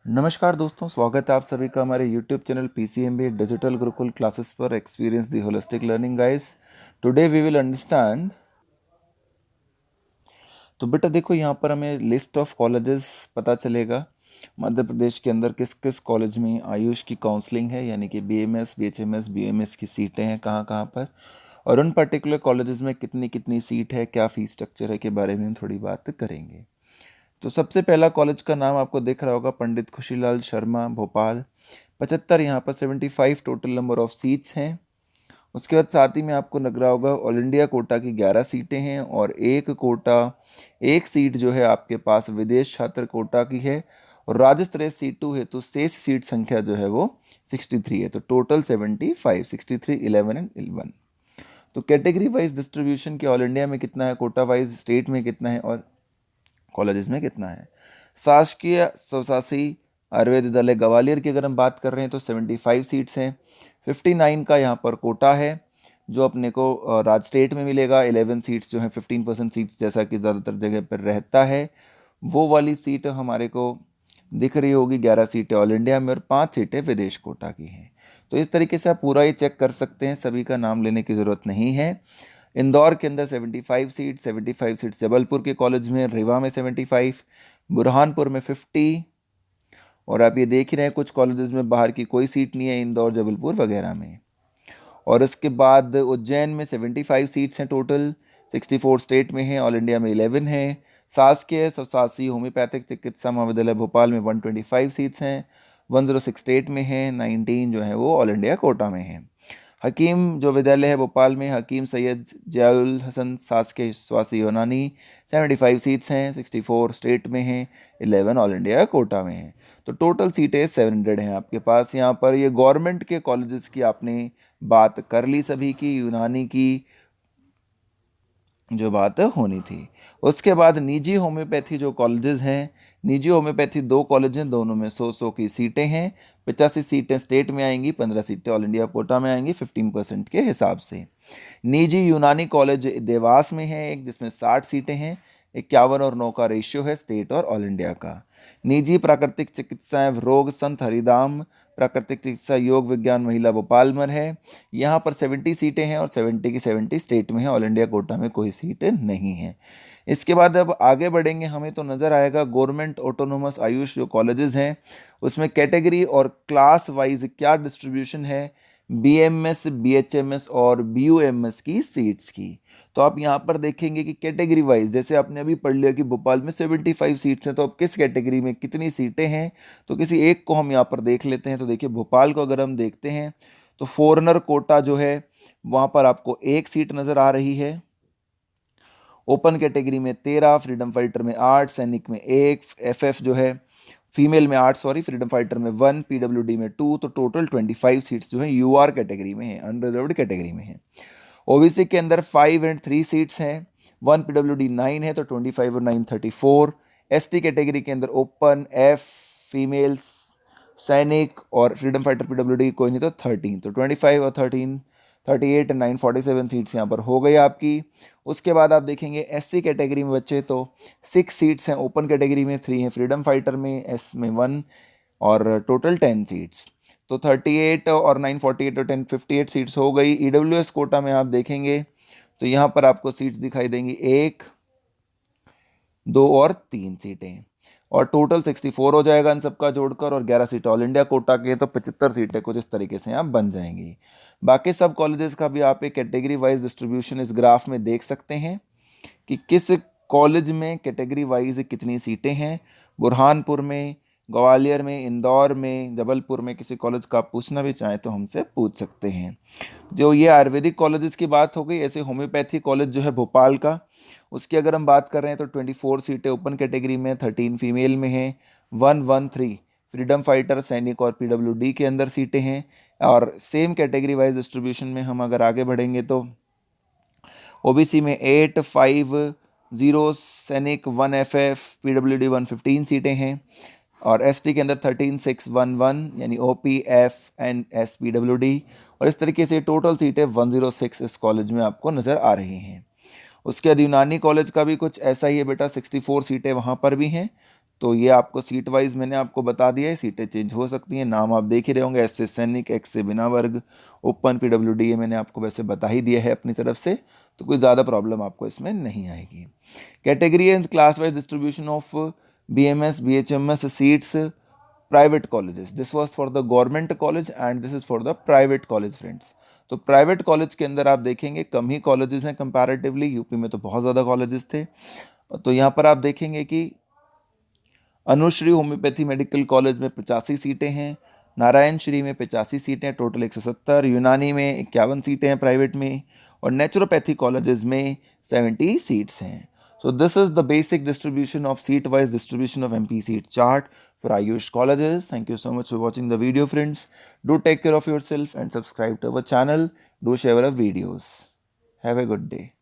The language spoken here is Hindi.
नमस्कार दोस्तों, स्वागत है आप सभी का हमारे YouTube channel PCMB digital Gurukul classes पर experience the holistic learning guys. Today we will understand. तो बेटा देखो, यहाँ पर हमें लिस्ट ऑफ कॉलेजेस पता चलेगा मध्य प्रदेश के अंदर किस किस कॉलेज में आयुष की काउंसलिंग है, यानी कि BMS, BHMS, BMS की सीटें हैं कहाँ कहाँ पर, और उन पर्टिकुलर कॉलेजेस में कितनी कितनी सीट है, क्या फीस स्ट्रक्चर है के बारे में हम थोड़ी बात करेंगे। तो सबसे पहला कॉलेज का नाम आपको दिख रहा होगा, पंडित खुशीलाल शर्मा, भोपाल। 75 यहाँ पर 75 टोटल नंबर ऑफ सीट्स हैं। उसके बाद साथ ही में आपको लग रहा होगा ऑल इंडिया कोटा की 11 सीटें हैं, और एक सीट जो है आपके पास विदेश छात्र कोटा की है, और राज्य स्तरीय सीटों हेतु शेष सीट संख्या जो है वो 63 है। तो टोटल 75, 63, 11 एंड 11। तो कैटेगरी वाइज डिस्ट्रीब्यूशन के ऑल इंडिया में कितना है, कोटा वाइज स्टेट में कितना है, और कॉलेजेस में कितना है। शासकीय स्वशासी आयुर्वेद विद्यालय ग्वालियर की अगर हम बात कर रहे हैं तो 75 सीट्स हैं। 59 का यहाँ पर कोटा है जो अपने को राज स्टेट में मिलेगा। 11 सीट्स जो हैं 15% सीट्स जैसा कि ज़्यादातर जगह पर रहता है, वो वाली सीट हमारे को दिख रही होगी। 11 सीटें ऑल इंडिया में और 5 सीटें विदेश कोटा की हैं। तो इस तरीके से आप पूरा ही चेक कर सकते हैं, सभी का नाम लेने की ज़रूरत नहीं है। इंदौर के अंदर 75 सीट्स जबलपुर के कॉलेज में, रीवा में 75, बुरहानपुर में 50, और आप ये देख ही रहे हैं कुछ कॉलेजेस में बाहर की कोई सीट नहीं है, इंदौर, जबलपुर वगैरह में। और उसके बाद उज्जैन में 75 सीट्स हैं टोटल, 64 स्टेट में हैं, ऑल इंडिया में 11 हैं। शासकीय स्वशासी होम्योपैथिक चिकित्सा महाविद्यालय भोपाल में 125 सीट्स हैं, 106 स्टेट में हैं, 19 जो है वो ऑल इंडिया कोटा में हैं। हकीम जो विद्यालय है भोपाल में, हकीम सैयद जयाउल हसन शासकीय स्वासी यूनानी, 75 सीट्स हैं, 64 स्टेट में हैं, 11 ऑल इंडिया कोटा में हैं। तो टोटल सीटें 700 हैं आपके पास। यहाँ पर ये गवर्नमेंट के कॉलेजेस की आपने बात कर ली, सभी की, यूनानी की जो बात होनी थी। उसके बाद निजी होम्योपैथी जो कॉलेजेस हैं, निजी होम्योपैथी 2 कॉलेज हैं, दोनों में 100-100 की सीटें हैं। 85 सीटें स्टेट में आएंगी, 15 सीटें ऑल इंडिया कोटा में आएंगी 15% के हिसाब से। निजी यूनानी कॉलेज देवास में है एक, जिसमें 60 सीटें हैं, 51 और 9 का रेशियो है स्टेट और ऑल इंडिया का। निजी प्राकृतिक चिकित्साएं रोग संत हरिधाम प्राकृतिक चिकित्सा योग विज्ञान महिला भोपाल में है। यहाँ पर 70 सीटें हैं और 70 की 70 स्टेट में है, ऑल इंडिया कोटा में कोई सीट नहीं है। इसके बाद अब आगे बढ़ेंगे, हमें तो नज़र आएगा गवर्नमेंट ऑटोनोमस आयुष जो कॉलेजेस हैं उसमें कैटेगरी और क्लास वाइज क्या डिस्ट्रीब्यूशन है BMS, BHMS और BUMS की सीट्स की। तो आप यहाँ पर देखेंगे कि कैटेगरी वाइज, जैसे आपने अभी पढ़ लिया कि भोपाल में 75 सीट्स हैं, तो अब किस कैटेगरी में कितनी सीटें हैं, तो किसी एक को हम यहाँ पर देख लेते हैं। तो देखिए भोपाल को अगर हम देखते हैं तो फॉरेनर कोटा जो है वहाँ पर आपको 1 सीट नज़र आ रही है। ओपन कैटेगरी में 13, फ्रीडम फाइटर में 8, सैनिक में 1, FF जो है फीमेल में 8, सॉरी, फ्रीडम फाइटर में 1, PWD में 2, तो टोटल 25 सीट्स जो है UR कैटेगरी में है, अनरिजर्व्ड कैटेगरी में है। OBC के अंदर 5 एंड 3 सीट्स हैं, 1 PWD 9 है, तो 25 और 9 34। ST कैटेगरी के अंदर ओपन, F, फीमेल्स, सैनिक और फ्रीडम फाइटर PWD कोई नहीं तो 13, तो 25 और 13 38 एंड 9 47 सीट्स यहाँ पर हो गई आपकी। उसके बाद आप देखेंगे SC कैटेगरी में बच्चे तो 6 सीट्स हैं, ओपन कैटेगरी में 3 हैं, फ्रीडम फाइटर में S में 1, और टोटल 10 सीट्स। तो 38 और 9 48 और 10 58 सीट्स हो गई। EWS कोटा में आप देखेंगे तो यहाँ पर आपको सीट्स दिखाई देंगी 1, 2 और 3 सीटें, और टोटल 64 हो जाएगा इन सबका जोड़कर, और 11 सीट ऑल इंडिया कोटा के, तो 75 सीटें कुछ इस तरीके से यहाँ बन जाएंगी। बाकी सब कॉलेजेस का भी आप एक कैटेगरी वाइज डिस्ट्रीब्यूशन इस ग्राफ में देख सकते हैं कि किस कॉलेज में कैटेगरी वाइज कितनी सीटें हैं। बुरहानपुर में, ग्वालियर में, इंदौर में, जबलपुर में किसी कॉलेज का आप पूछना भी चाहें तो हमसे पूछ सकते हैं। जो ये आयुर्वेदिक कॉलेजेस की बात हो गई, ऐसे होम्योपैथी कॉलेज जो है भोपाल का, उसकी अगर हम बात कर रहे हैं तो 24 सीटें ओपन कैटेगरी में, 13 फीमेल में हैं, 113 फ्रीडम फाइटर, सैनिक और PWD के अंदर सीटें हैं। और सेम कैटेगरी वाइज डिस्ट्रीब्यूशन में हम अगर आगे बढ़ेंगे तो OBC में 8, 5, 0 सैनिक, 1 FF, PWD 115 सीटें हैं, और ST के अंदर 13, 6, 1, 1 यानी OP, F and S PWD, और इस तरीके से टोटल सीटें 106 इस कॉलेज में आपको नज़र आ रही हैं। उसके बाद यूनानी कॉलेज का भी कुछ ऐसा ही है बेटा, 64 सीटें वहाँ पर भी हैं, तो ये आपको सीट वाइज मैंने आपको बता दिया है, सीटें चेंज हो सकती हैं। नाम आप देख ही रहे होंगे, एस से सैनिक, एक्स से बिना वर्ग, ओपन PWD ये मैंने आपको वैसे बता ही दिया है अपनी तरफ से, तो कोई ज़्यादा प्रॉब्लम आपको इसमें नहीं आएगी। Category and class wise distribution of BMS BHMS seats private colleges, this was for the government college and this is for the private college friends. तो प्राइवेट कॉलेज के अंदर आप देखेंगे कम ही कॉलेजेस हैं कंपैरेटिवली, यूपी में तो बहुत ज़्यादा कॉलेजेस थे। तो यहाँ पर आप देखेंगे कि अनुश्री होम्योपैथी मेडिकल कॉलेज में 85 सीटें हैं, नारायण श्री में 85 सीटें, टोटल 170, यूनानी में 51 सीटें हैं प्राइवेट में, और नेचुरोपैथी कॉलेजेस में 70 सीट्स हैं। So this is the basic distribution of seat-wise distribution of MP seat chart for Ayush colleges. Thank you so much for watching the video, friends. Do take care of yourself and subscribe to our channel. Do share our videos. Have a good day.